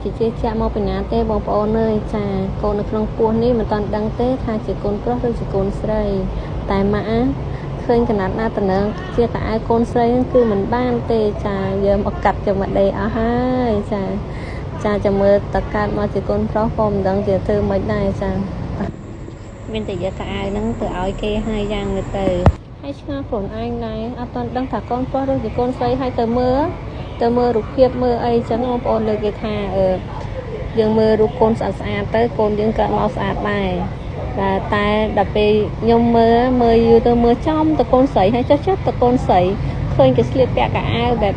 ជាជាមកពីណាទេបងប្អូនអើយចាកូននៅក្នុងពោះនេះមិនតាន់ដឹងទេថាជាកូនប្រុសឬជាកូនស្រីតែម៉ាក់ឃើញកណាត់ណាតំណឹងជាតើកូនស្រីគឺមិនបានទេចាយើងមកកាត់ចាំមកដេអស់ហើយចាចាំមើលតកើតមកជាកូនប្រុសក៏មិនដឹងជាធ្វើមិនដែរចាមានតែយកកៅអៅហ្នឹងទៅឲ្យគេហើយយ៉ាងទៅហើយឆ្ងល់ខ្លួនឯងដែរអត់ទាន់ដឹងថាកូនប្រុសឬជាកូនស្រីហើយទៅមើលរូបភាពមើលអីចឹងបងប្អូនលើកគេថាយើងមើលរូបកូនស្អាតទៅកូនយើងកើតមកស្អាតដែរតែដល់ពេលខ្ញុំមើលយូរទៅមើលចំតកូនស្រីហើយចុះតកូនស្រីឃើញគេស្លៀកពាក់កៅអៅបែប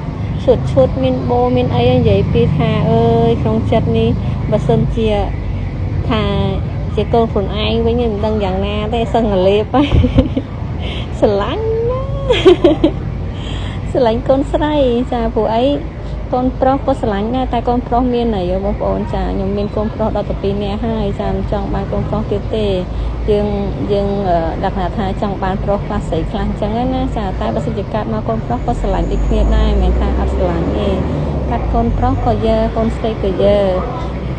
ឈុតមានបូមានអីនិយាយពីថាអើយក្នុងចិត្តនេះបើសិនជាថាជាកូនខ្លួនឯងវិញមិនដឹងយ៉ាងណាទេសឹងលេបហើយស្រឡាញ់ណាស្រឡាញ់កូនស្រីចាព្រោះអីកូនប្រុសក៏ស្រឡាញ់ដែរតែកូនប្រុសមានអីបងប្អូនចាខ្ញុំមានកូនប្រុស12នាក់ហើយចាមិនចង់បានកូនប្រុសទៀតទេយើងដាក់ថាចង់បានប្រុសខ្លះស្រីខ្លះអញ្ចឹងណាចាតែបើសិនជាកាត់មកកូនប្រុសក៏ស្រឡាញ់ដូចគ្នាដែរមិនមែនថាអត់ស្រឡាញ់ទេកាត់កូនប្រុសក៏យើកូនស្រីក៏យើ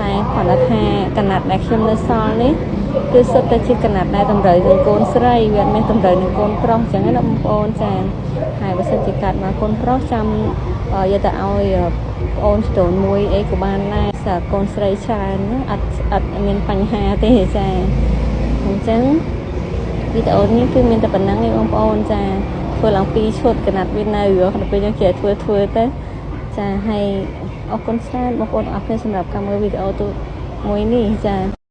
តែគាត់ថាកណាត់ដែលខ្ញុំនៅសល់នេះគឺសុទ្ធតែជាកណាត់ដែលតម្រូវនឹងកូនស្រីវាអត់មានតម្រូវនឹងកូនប្រុសអញ្ចឹងណាបងប្អូនចាហើយបើសិនជាកាត់មកកូនប្រុសចាំយកទៅឲ្យអូនស្ទូនមួយអីក៏បានដែរសាកូនស្រីច្រើនអត់មានបញ្ហាទេចាអញ្ចឹងវីដេអូនេះគឺមានតែប៉ុណ្្នឹងឯងបងប្អូនចាធ្វើឡើងពីឈុតកណាត់វានៅដល់ពេលយើងចេះធ្វើទៅចាហើយអរគុណច្រើនបងប្អូនអរគុណសម្រាប់ការមើលវីដេអូមួយនេះចា